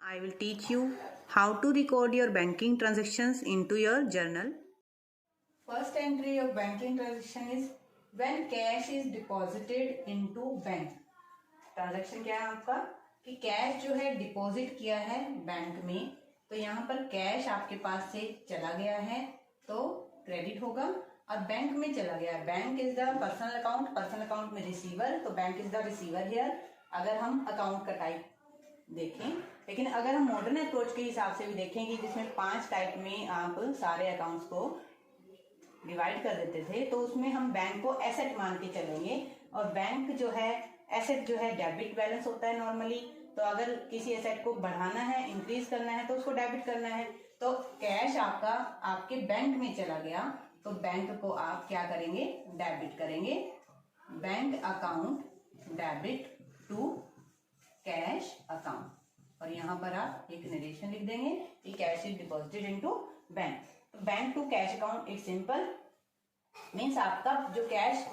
I will teach you how to record your banking transactions into your journal. First entry of banking transaction is when cash is deposited into bank. Transaction क्या है आपका कि cash जो है deposit किया है bank में, तो यहाँ पर कैश आपके पास से चला गया है तो क्रेडिट होगा, और बैंक में चला गया, bank is the personal account में रिसीवर, तो bank is the receiver here अगर हम अकाउंट का टाइप देखें। लेकिन अगर हम मॉडर्न अप्रोच के हिसाब से भी देखेंगे जिसमें 5 टाइप में आप सारे अकाउंट्स को डिवाइड कर देते थे, तो उसमें हम बैंक को एसेट मान के चलेंगे, और बैंक जो है एसेट जो है डेबिट बैलेंस होता है नॉर्मली। तो अगर किसी एसेट को बढ़ाना है, इंक्रीज करना है, तो उसको डेबिट करना है। तो कैश आपका आपके बैंक में चला गया तो बैंक को आप क्या करेंगे, डेबिट करेंगे। Bank account debit to cash account, और यहाँ पर आप एक नरेशन लिख देंगे कि cash is deposited into bank. Bank to cash account it simple means आपका जो कैश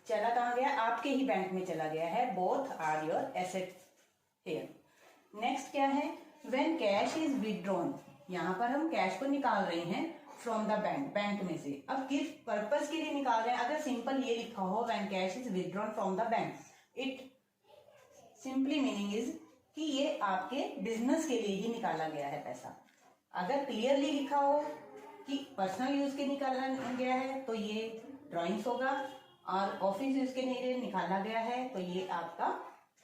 चला कहाँ गया, आपके ही बैंक में चला गया है। Both are your assets here. Next क्या है, व्हेन कैश इज विथड्रॉन, यहाँ पर हम कैश को निकाल रहे हैं फ्रॉम द बैंक में से। अब किस पर्पस के लिए निकाल रहे हैं, अगर सिंपल ये लिखा हो when cash is withdrawn from the bank, it simply meaning is कि ये आपके बिजनेस के लिए ही निकाला गया है पैसा। अगर क्लियरली लिखा हो कि पर्सनल यूज के निकाला गया है तो ये ड्राइंग्स होगा, और ऑफिस यूज के लिए निकाला गया है तो ये आपका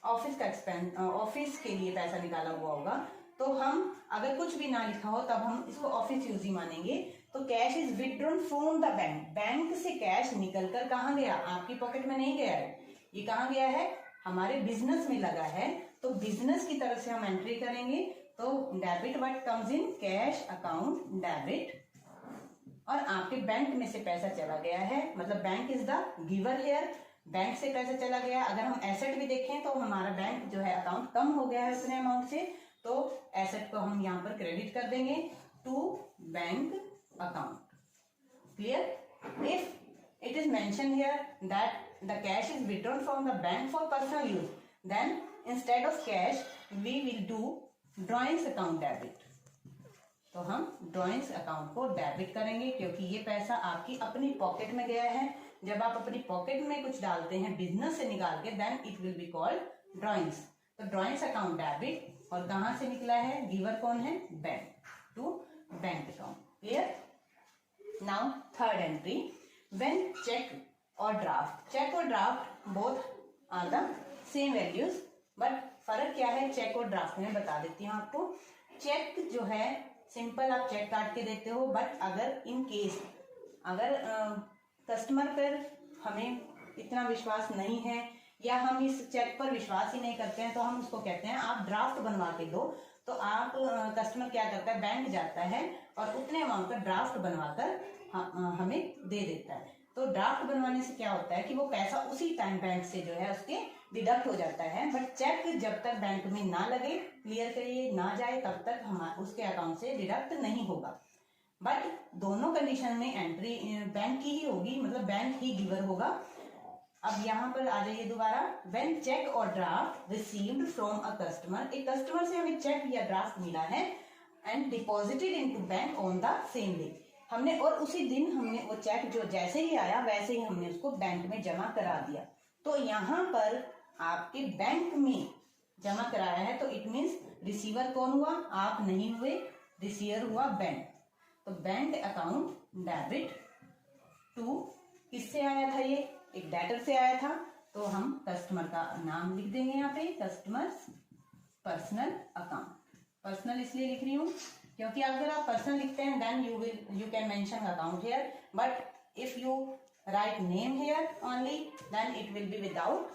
ऑफिस का एक्सपेंस, ऑफिस के लिए पैसा निकाला हुआ होगा। तो हम अगर कुछ भी ना लिखा हो तब हम इसको ऑफिस यूज ही मानेंगे। तो cash is withdrawn from the bank, bank से कैश निकलकर कहाँ गया, आपकी पॉकेट में नहीं गया है, ये कहाँ गया है, हमारे बिजनेस में लगा है। तो बिजनेस की तरफ से हम एंट्री करेंगे, तो debit what comes in cash account debit, और आपके बैंक में से पैसा चला गया है, मतलब bank is the giver here, bank से पैसा चला गया। अगर हम एसेट भी देखें तो हमारा बैंक जो है अकाउंट कम हो गया है उतने अमाउंट से, तो एसेट को हम यहाँ पर क्रेडिट कर देंगे to bank account. Clear? If it is mentioned here that the cash is withdrawn from the bank for personal use, then instead of cash we will do drawings account debit। तो हम drawings account को debit करेंगे क्योंकि ये पैसा आपकी अपनी pocket में गया है। जब आप अपनी पॉकेट में कुछ डालते हैं बिजनेस से निकाल के, then it will be called drawings. तो ड्रॉइंग्स अकाउंट डेबिट, और कहाँ से निकला है, गिवर कौन है, bank, to bank account. Clear? Now third entry, when check or draft, check और draft both are the same values, but फर्क क्या है चेक और ड्राफ्ट में बता देती हूँ आपको। चेक जो है सिंपल आप चेक काट के देते हो, बट अगर इन केस अगर कस्टमर पर हमें इतना विश्वास नहीं है या हम इस चेक पर विश्वास ही नहीं करते हैं, तो हम उसको कहते हैं आप ड्राफ्ट बनवा के दो। तो आप कस्टमर क्या करता है, बैंक जाता है और उतने अमाउंट का ड्राफ्ट बनवाकर हमें दे देता है। तो ड्राफ्ट बनवाने से क्या होता है कि वो पैसा उसी टाइम बैंक से जो है उसके डिडक्ट हो जाता है, बट चेक जब तक बैंक में ना लगे, क्लियर करिए, ना जाए, तब तक हमारे उसके अकाउंट से डिडक्ट नहीं होगा। बट दोनों कंडीशन में एंट्री बैंक की ही होगी, मतलब बैंक ही गिवर होगा। अब यहाँ पर आ जाइए दोबारा, व्हेन चेक और draft received from a customer, एक कस्टमर से हमें चेक या ड्राफ्ट मिला है and deposited into bank on the same day, हमने और उसी दिन हमने वो चेक जो जैसे ही आया वैसे ही हमने उसको बैंक में जमा करा दिया। तो यहाँ पर आपके बैंक में जमा कराया है, तो इट मीन्स रिसीवर कौन हुआ, आप नहीं हुए, रिसीवर हुआ बैंक। तो बैंक अकाउंट डेबिट टू किससे आया था, ये एक डेटर से आया था, तो हम कस्टमर का नाम लिख देंगे यहाँ पे, कस्टमर्स पर्सनल अकाउंट। पर्सनल इसलिए लिख रही हूँ क्योंकि अगर आप पर्सनल लिखते हैं then you can mention account here, but if you write name here only then it will be without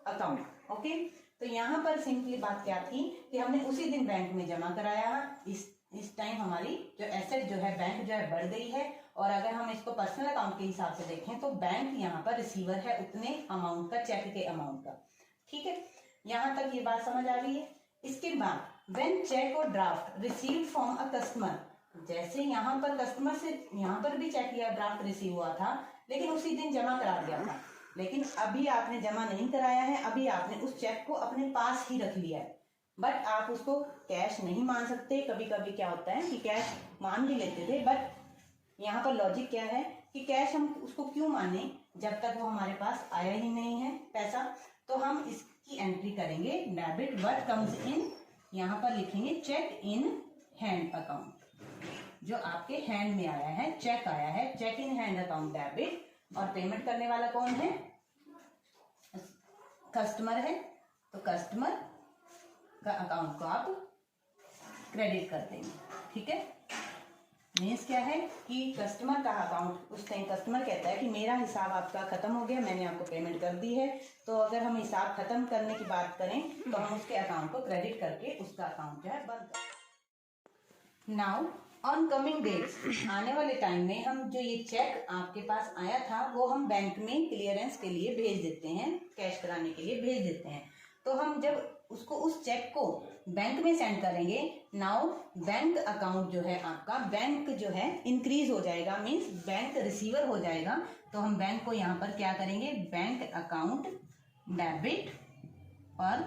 account. Okay, तो यहाँ पर सिंपली बात क्या थी कि हमने उसी दिन बैंक में जमा कराया, इस टाइम हमारी जो एसेट जो है बैंक जो है बढ़ गई है, और अगर हम इसको पर्सनल अकाउंट के हिसाब से देखें तो बैंक यहाँ पर रिसीवर है उतने अमाउंट का, चेक के अमाउंट का। ठीक है, यहाँ तक ये बात समझ आ रही है। इसके बाद व्हेन चेक और draft received from a customer, जैसे यहाँ पर कस्टमर से यहाँ पर भी चेक या ड्राफ्ट रिसीव हुआ था, लेकिन उसी दिन जमा करा दिया था, लेकिन अभी आपने जमा नहीं कराया है, अभी आपने उस चेक को अपने पास ही रख लिया है। बट आप उसको कैश नहीं मान सकते। कभी कभी क्या होता है कि कैश मान भी लेते थे, बट यहाँ पर लॉजिक क्या है कि कैश हम उसको क्यों माने जब तक वो हमारे पास आया ही नहीं है पैसा। तो हम इसकी एंट्री करेंगे डेबिट व्हाट कम्स इन, यहाँ पर लिखेंगे चेक इन हैंड अकाउंट, जो आपके हैंड में आया है, चेक आया है, cheque in hand account debit. और पेमेंट करने वाला कौन है? कस्टमर है, तो कस्टमर का अकाउंट को आप क्रेडिट कर देंगे। ठीक है, मीन्स क्या है कि कस्टमर का अकाउंट, उस टाइम कस्टमर कहता है कि मेरा हिसाब आपका खत्म हो गया, मैंने आपको पेमेंट कर दी है। तो अगर हम हिसाब खत्म करने की बात करें तो हम उसके अकाउंट को क्रेडिट करके उसका अकाउंट जो है बंद कर। नाउ ऑन कमिंग डेट्स, आने वाले टाइम में हम जो ये चेक आपके पास आया था वो हम बैंक में क्लियरेंस के लिए भेज देते हैं, कैश कराने के लिए भेज देते हैं। तो हम जब उसको उस चेक को बैंक में सेंड करेंगे, नाउ बैंक अकाउंट जो है आपका, बैंक जो है इंक्रीज हो जाएगा, मीन्स बैंक रिसीवर हो जाएगा। तो हम बैंक को यहाँ पर क्या करेंगे, बैंक अकाउंट डेबिट, और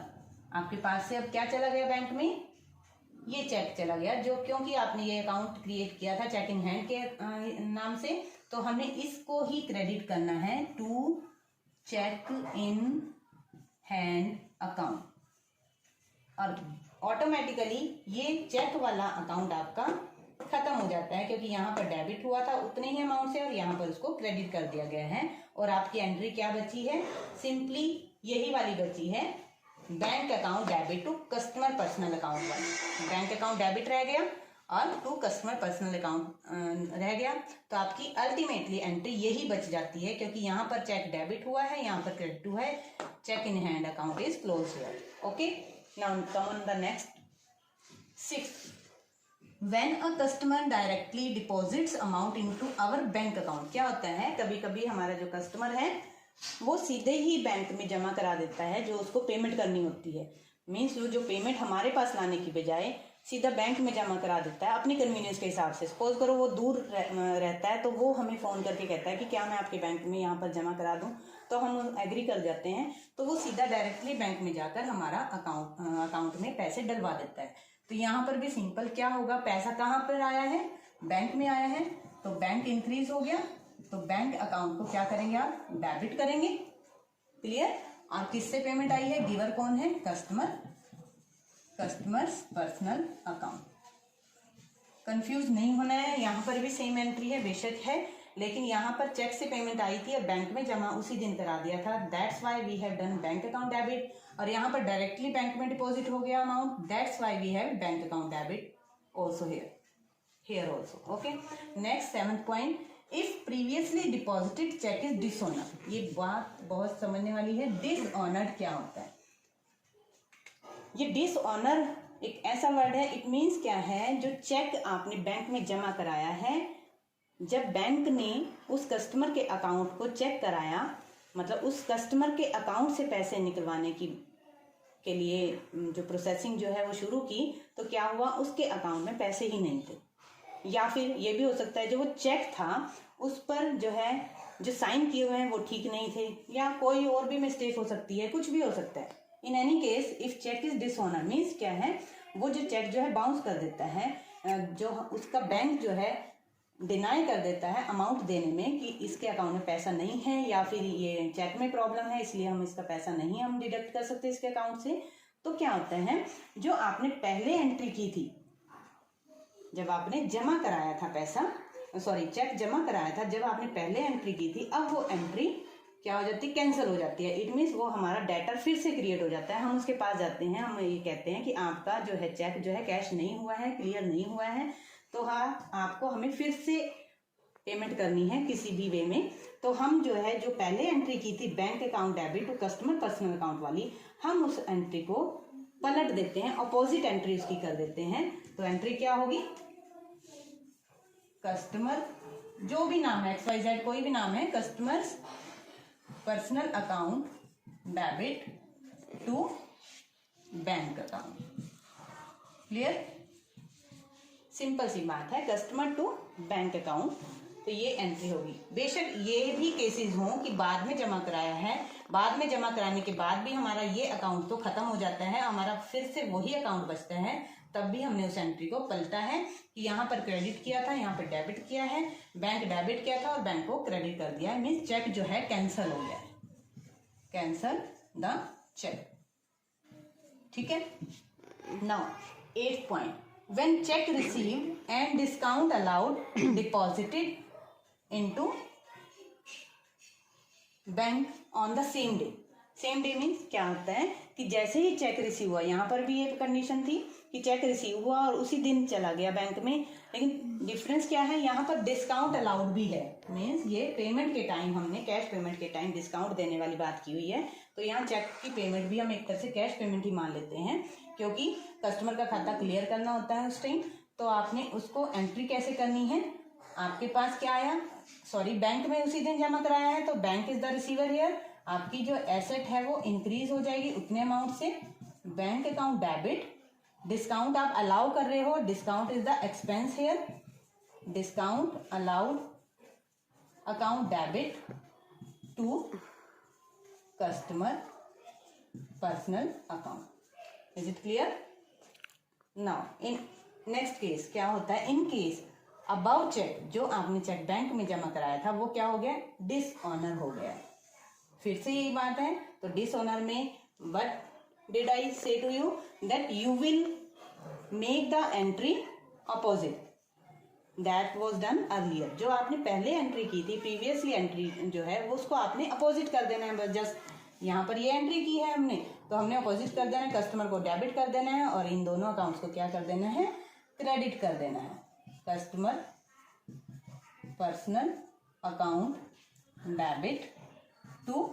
आपके पास से अब क्या चला गया बैंक में, ये चेक चला गया, जो क्योंकि आपने ये अकाउंट क्रिएट किया था चेक इन हैंड के नाम से, तो हमें इसको ही क्रेडिट करना है to cheque in hand account, और ऑटोमेटिकली ये चेक वाला अकाउंट आपका खत्म हो जाता है, क्योंकि यहाँ पर डेबिट हुआ था उतने ही अमाउंट से और यहाँ पर उसको क्रेडिट कर दिया गया है। और आपकी एंट्री क्या बची है, सिंपली यही वाली बची है, bank account debit to customer personal account वाली। बैंक अकाउंट डेबिट रह गया और टू कस्टमर पर्सनल अकाउंट रह गया। तो आपकी अल्टीमेटली एंट्री यही बच जाती है, क्योंकि यहाँ पर चेक डेबिट हुआ है, यहाँ पर क्रेडिट हुआ है, cheque in hand account is close here. Okay, now come on the next 6. When a customer directly deposits amount into our bank account, क्या होता है, कभी कभी हमारा जो कस्टमर है वो सीधे ही बैंक में जमा करा देता है जो उसको पेमेंट करनी होती है। मीन्स वो जो पेमेंट हमारे पास लाने की बजाय सीधा बैंक में जमा करा देता है अपनी कन्वीनियंस के हिसाब से। सपोज करो वो दूर रहता है तो वो हमें फ़ोन करके कहता है कि क्या मैं आपके बैंक में यहाँ पर जमा करा दूँ, तो हम एग्री कर जाते हैं। तो वो सीधा डायरेक्टली बैंक में जाकर हमारा अकाउंट में पैसे डलवा देता है। तो यहाँ पर भी सिंपल क्या होगा, पैसा कहाँ पर आया है, बैंक में आया है, तो बैंक इंक्रीज हो गया, तो बैंक अकाउंट को क्या करेंगे आप, डेबिट करेंगे। क्लियर। और किससे पेमेंट आई है, गिवर कौन है, कस्टमर्स पर्सनल अकाउंट। कंफ्यूज नहीं होना है, यहाँ पर भी सेम एंट्री है बेशक है, लेकिन यहाँ पर चेक से पेमेंट आई थी और बैंक में जमा उसी दिन करा दिया था, that's why we have done bank account debit. और यहाँ पर डायरेक्टली बैंक में डिपॉजिट हो गया amount, that's why we have bank account debit also here also. Okay, next 7th point, if previously deposited cheque is dishonour. ये बात बहुत समझने वाली है। डिसऑनर्ड क्या होता है, ये डिसऑनर एक ऐसा वर्ड है, इट मीन्स क्या है, जो चेक आपने बैंक में जमा कराया है, जब बैंक ने उस कस्टमर के अकाउंट को चेक कराया, मतलब उस कस्टमर के अकाउंट से पैसे निकलवाने के लिए जो प्रोसेसिंग जो है वो शुरू की, तो क्या हुआ, उसके अकाउंट में पैसे ही नहीं थे। या फिर ये भी हो सकता है जो वो चेक था उस पर जो है जो साइन किए हुए हैं वो ठीक नहीं थे, या कोई और भी मिस्टेक हो सकती है, कुछ भी हो सकता है। In any case if cheque is dishonour means क्या है, वो जो चेक जो है बाउंस कर देता है, जो उसका बैंक जो है डिनाई कर देता है अमाउंट देने में कि इसके अकाउंट में पैसा नहीं है, या फिर ये चेक में प्रॉब्लम है इसलिए हम इसका पैसा नहीं हम डिडक्ट कर सकते इसके अकाउंट से। तो क्या होता है, जो आपने पहले एंट्री की थी, जब आपने जमा कराया था पैसा, सॉरी चेक जमा कराया था, जब आपने पहले एंट्री की थी, अब वो एंट्री क्या हो जाती है, कैंसिल हो जाती है। इट मीन्स वो हमारा डेटर फिर से क्रिएट हो जाता है। हम उसके पास जाते हैं, हम ये कहते हैं कि आपका जो है चेक जो है कैश नहीं हुआ है, क्लियर नहीं हुआ है, तो हाँ आपको हमें फिर से पेमेंट करनी है किसी भी वे में। तो हम जो है जो पहले एंट्री की थी bank account debit to customer personal account वाली, हम उस एंट्री को पलट देते हैं, अपोजिट एंट्री उसकी कर देते हैं। तो एंट्री क्या होगी, कस्टमर जो भी नाम है, XYZ कोई भी नाम है, customers personal account debit to bank account. Clear, simple सी बात है, कस्टमर टू बैंक अकाउंट। तो ये एंट्री होगी। बेशक ये भी केसेस हों कि बाद में जमा कराया है, बाद में जमा कराने के बाद भी हमारा ये अकाउंट तो खत्म हो जाता है, हमारा फिर से वही अकाउंट बचता है, तब भी हमने उस एंट्री को पलटा है कि यहाँ पर क्रेडिट किया था, यहाँ पर डेबिट किया है, बैंक डेबिट किया था और बैंक को क्रेडिट कर दिया है, मीन्स चेक जो है कैंसल हो गया है, कैंसल द चेक। ठीक है। Now 8th point, when cheque received and discount allowed deposited into bank on the same day. Same day means क्या होता है कि जैसे ही चेक रिसीव हुआ, यहाँ पर भी एक कंडीशन थी कि चेक रिसीव हुआ और उसी दिन चला गया बैंक में, लेकिन डिफरेंस क्या है, यहाँ पर डिस्काउंट अलाउड भी है, मीन्स ये पेमेंट के टाइम हमने कैश पेमेंट के टाइम डिस्काउंट देने वाली बात की हुई है, तो यहाँ चेक की पेमेंट भी हम एक तरह से कैश पेमेंट ही मान लेते हैं, क्योंकि कस्टमर का खाता क्लियर करना होता है उस टाइम। तो आपने उसको एंट्री कैसे करनी है, आपके पास क्या आया, सॉरी बैंक में उसी दिन जमा कराया है, तो bank is the receiver here, आपकी जो एसेट है वो इंक्रीज हो जाएगी उतने अमाउंट से, बैंक अकाउंट डेबिट, डिस्काउंट आप अलाउ कर रहे हो, discount is the expense here, discount allowed account debit to customer personal account. Is it clear? Now in next case क्या होता है, इन केस अबाउ चेक, जो आपने चेक बैंक में जमा कराया था वो क्या हो गया, डिसऑनर हो गया। फिर से यही बात है, तो डिसऑनर में what did I say to you, that you will make the entry opposite that was done earlier. जो आपने पहले एंट्री की थी, प्रीवियसली एंट्री जो है वो उसको आपने अपोजिट कर देना है, बस जस्ट यहाँ पर ये एंट्री की है हमने, तो हमने अपोजिट कर देना है, कस्टमर को डेबिट कर देना है और इन दोनों अकाउंट्स को क्या कर देना है, क्रेडिट कर देना है। Customer personal account debit to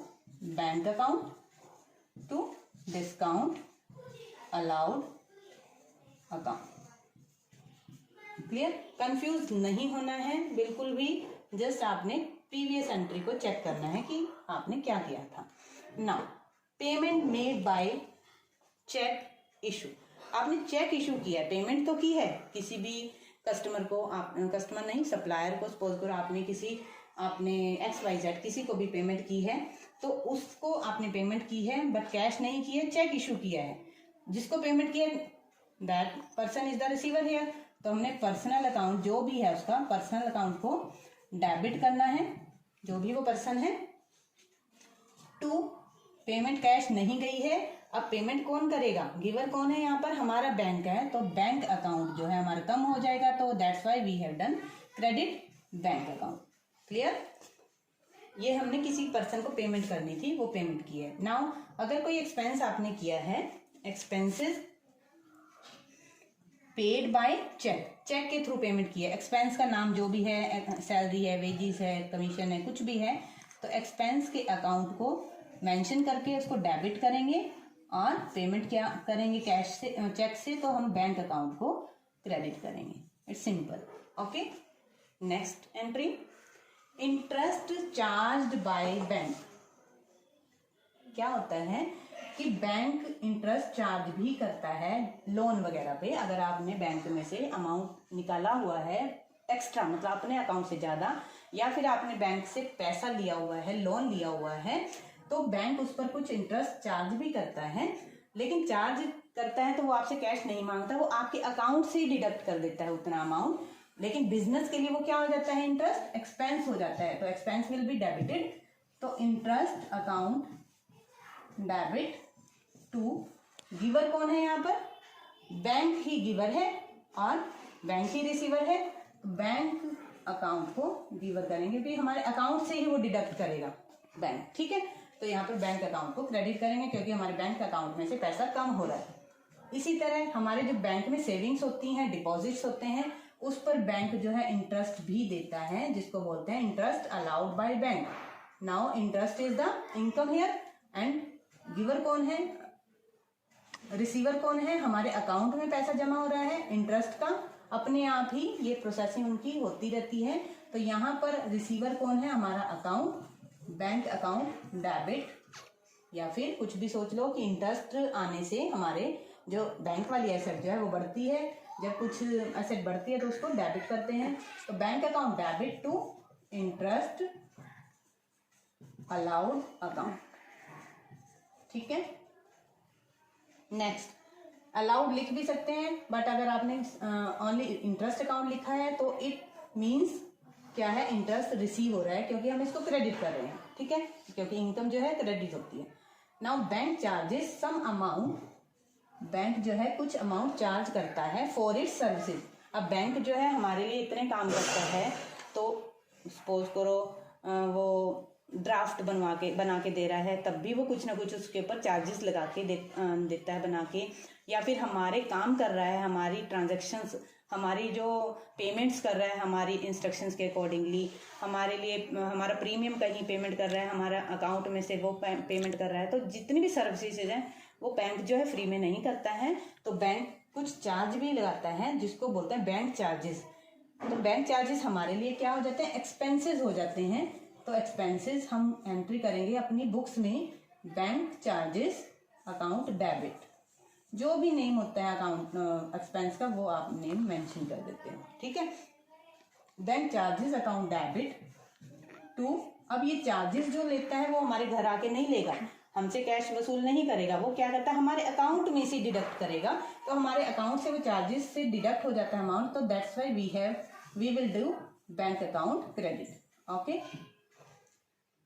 bank account to discount allowed account. Clear? Confuse नहीं होना है बिल्कुल भी, जस्ट आपने प्रीवियस एंट्री को चेक करना है कि आपने क्या किया था। Now payment made by cheque issue, आपने चेक इशू किया है, पेमेंट तो की है किसी भी कस्टमर को, आप कस्टमर नहीं सप्लायर को, सपोज करो आपने XYZ किसी को भी पेमेंट की है, तो उसको आपने पेमेंट की है बट कैश नहीं की है, चेक इशू किया है, जिसको पेमेंट किया that person is the receiver here, तो हमने पर्सनल अकाउंट जो भी है उसका पर्सनल अकाउंट को डेबिट करना है, जो भी वो पर्सन है, टू पेमेंट कैश नहीं गई है, अब पेमेंट कौन करेगा, गिवर कौन है यहाँ पर, हमारा बैंक है, तो बैंक अकाउंट जो है हमारा कम हो जाएगा, तो that's why we have done credit bank account. Clear? ये हमने किसी पर्सन को पेमेंट करनी थी, वो पेमेंट की है। नाउ अगर कोई एक्सपेंस आपने किया है, expenses paid by cheque, cheque के थ्रू पेमेंट किया, एक्सपेंस का नाम जो भी है, सैलरी है, वेजेस है, कमीशन है, कुछ भी है, तो एक्सपेंस के अकाउंट को मेंशन करके उसको डेबिट करेंगे और पेमेंट क्या करेंगे, कैश से, चेक से, तो हम बैंक अकाउंट को क्रेडिट करेंगे। It's simple. Okay, next entry, interest charged by bank. क्या होता है कि बैंक इंटरेस्ट चार्ज भी करता है लोन वगैरह पे, अगर आपने बैंक में से अमाउंट निकाला हुआ है एक्स्ट्रा, मतलब अपने अकाउंट से ज्यादा, या फिर आपने बैंक से पैसा लिया हुआ है, लोन लिया हुआ है, तो बैंक उस पर कुछ इंटरेस्ट चार्ज भी करता है, लेकिन चार्ज करता है तो वो आपसे कैश नहीं मांगता, वो आपके अकाउंट से ही डिडक्ट कर देता है उतना अमाउंट, लेकिन बिजनेस के लिए वो क्या हो जाता है, इंटरेस्ट एक्सपेंस हो जाता है, तो एक्सपेंस विल बी डेबिटेड, तो interest account debit to giver कौन है यहाँ पर, बैंक ही गिवर है और बैंक ही रिसीवर है, बैंक अकाउंट को गिवर करेंगे, भी हमारे अकाउंट से ही वो डिडक्ट करेगा बैंक। ठीक है, तो यहाँ पर बैंक अकाउंट को क्रेडिट करेंगे क्योंकि हमारे बैंक अकाउंट में से पैसा कम हो रहा है। इसी तरह हमारे जो बैंक में सेविंग्स होती हैं, डिपॉजिट्स होते हैं, उस पर बैंक जो है इंटरेस्ट भी देता है, जिसको बोलते हैं interest allowed by bank. Now interest is the income here and giver कौन है, रिसीवर कौन है, हमारे अकाउंट में पैसा जमा हो रहा है इंटरेस्ट का, अपने आप ही ये प्रोसेसिंग उनकी होती रहती है, तो यहाँ पर रिसीवर कौन है, हमारा अकाउंट, बैंक अकाउंट डेबिट, या फिर कुछ भी सोच लो कि इंटरेस्ट आने से हमारे जो बैंक वाली एसेट जो है वो बढ़ती है, जब कुछ एसेट बढ़ती है तो उसको डेबिट करते हैं, तो bank account debit to interest allowed account. ठीक है। नेक्स्ट, अलाउड लिख भी सकते हैं, बट अगर आपने ओनली इंटरेस्ट अकाउंट लिखा है तो इट मीन्स क्या है, इंटरेस्ट रिसीव हो रहा है, क्योंकि हम इसको क्रेडिट कर रहे हैं, ठीक है, क्योंकि इनकम जो है क्रेडिट होती है। Now bank charges some amount, bank जो है कुछ अमाउंट चार्ज करता है फॉर इट्स सर्विसेज। अब बैंक जो है हमारे लिए इतने काम करता है, तो सपोज करो वो ड्राफ्ट बना के दे रहा है, तब भी वो कुछ ना कुछ उसके ऊपर चार्जेस लगा के देता है बना के, या फिर हमारे काम कर रहा है, हमारी ट्रांजैक्शंस, हमारी जो पेमेंट्स कर रहा है हमारी इंस्ट्रक्शंस के अकॉर्डिंगली, हमारे लिए हमारा प्रीमियम कहीं पेमेंट कर रहा है, हमारा अकाउंट में से वो पेमेंट कर रहा है। तो जितनी भी सर्विसेज हैं वो बैंक जो है फ्री में नहीं करता है, तो बैंक कुछ चार्ज भी लगाता है जिसको बोलते हैं बैंक चार्जेस। तो बैंक चार्जेस हमारे लिए क्या हो जाते हैं, एक्सपेंसेस हो जाते हैं। तो एक्सपेंसेस हम एंट्री करेंगे अपनी बुक्स में, बैंक चार्जेस अकाउंट डेबिट, जो भी नेम होता है अकाउंट एक्सपेंस का वो आप नेम मेंशन कर देते हो, ठीक है। Bank charges account debit to, अब ये चार्जेस जो लेता है वो हमारे घर आके नहीं लेगा, हमसे कैश वसूल नहीं करेगा, वो क्या करता है हमारे अकाउंट में से डिडक्ट करेगा। तो हमारे अकाउंट से वो चार्जेस से डिडक्ट हो जाता है अमाउंट, तो that's why we will do bank account credit, okay.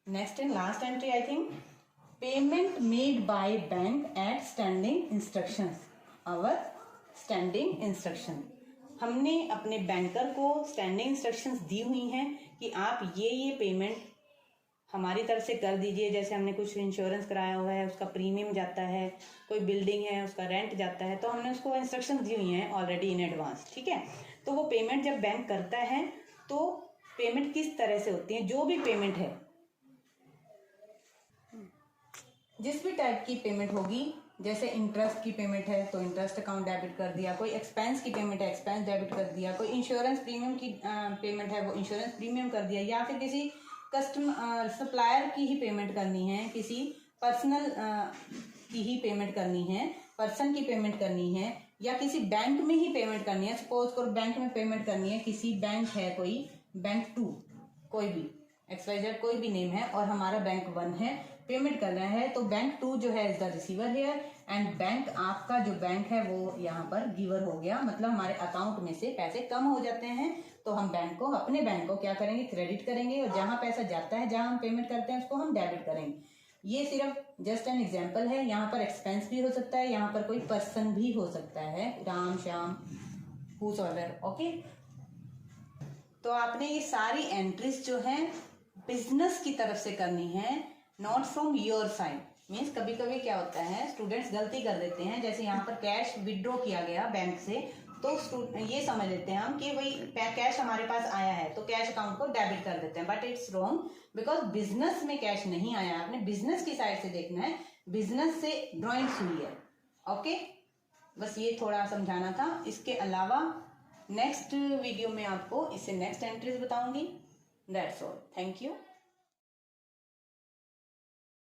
Next and last entry I think, payment made by bank at standing instructions, our standing instruction, हमने अपने बैंकर को स्टैंडिंग इंस्ट्रक्शंस दी हुई हैं कि आप ये पेमेंट हमारी तरफ से कर दीजिए। जैसे हमने कुछ इंश्योरेंस कराया हुआ है, उसका प्रीमियम जाता है, कोई बिल्डिंग है उसका रेंट जाता है, तो हमने उसको इंस्ट्रक्शंस दी हुई हैं ऑलरेडी इन एडवांस, ठीक है। तो वो पेमेंट जब बैंक करता है तो पेमेंट किस तरह से होती है, जो भी पेमेंट है, जिस भी टाइप की पेमेंट होगी, जैसे इंटरेस्ट की पेमेंट है तो इंटरेस्ट अकाउंट डेबिट कर दिया, कोई एक्सपेंस की पेमेंट है एक्सपेंस डेबिट कर दिया, कोई इंश्योरेंस प्रीमियम की पेमेंट है वो इंश्योरेंस प्रीमियम कर दिया, या फिर किसी कस्टमर सप्लायर की ही पेमेंट करनी है, किसी पर्सनल की ही पेमेंट करनी है, पर्सन की पेमेंट करनी है, या किसी बैंक में ही पेमेंट करनी है। सपोज करो बैंक में पेमेंट करनी है, किसी बैंक है कोई बैंक 2, कोई भी XYZ कोई भी नेम है और हमारा बैंक 1 है, पेमेंट करना है, तो बैंक 2 जो है is the receiver here and bank आपका जो बैंक है वो यहाँ पर गिवर हो गया, मतलब हमारे अकाउंट में से पैसे कम हो जाते हैं, तो हम बैंक को, अपने बैंक को क्या करेंगे, क्रेडिट करेंगे, और जहां पैसा जाता है, जहां हम पेमेंट करते हैं उसको हम डेबिट करेंगे। ये सिर्फ जस्ट एन एग्जांपल है, यहाँ पर एक्सपेंस भी हो सकता है, यहाँ पर कोई पर्सन भी हो सकता है, राम श्याम हूसोएवर, ओके। तो आपने ये सारी एंट्रीज जो है बिजनेस की तरफ से करनी है, not from your side. Means कभी कभी क्या होता है, स्टूडेंट्स गलती कर देते हैं, जैसे यहाँ पर कैश विड्रॉ किया गया बैंक से, तो ये समझ लेते हैं हम कि वही कैश हमारे पास आया है तो कैश अकाउंट को डेबिट कर देते हैं, but it's wrong, because business में कैश नहीं आया, आपने बिजनेस की साइड से देखना है, बिजनेस से ड्रॉइंग्स हुई है, ओके। बस ये थोड़ा समझाना था। इसके अलावा नेक्स्ट वीडियो में आपको इससे नेक्स्ट एंट्रीज बताऊंगी। That's all, thank you.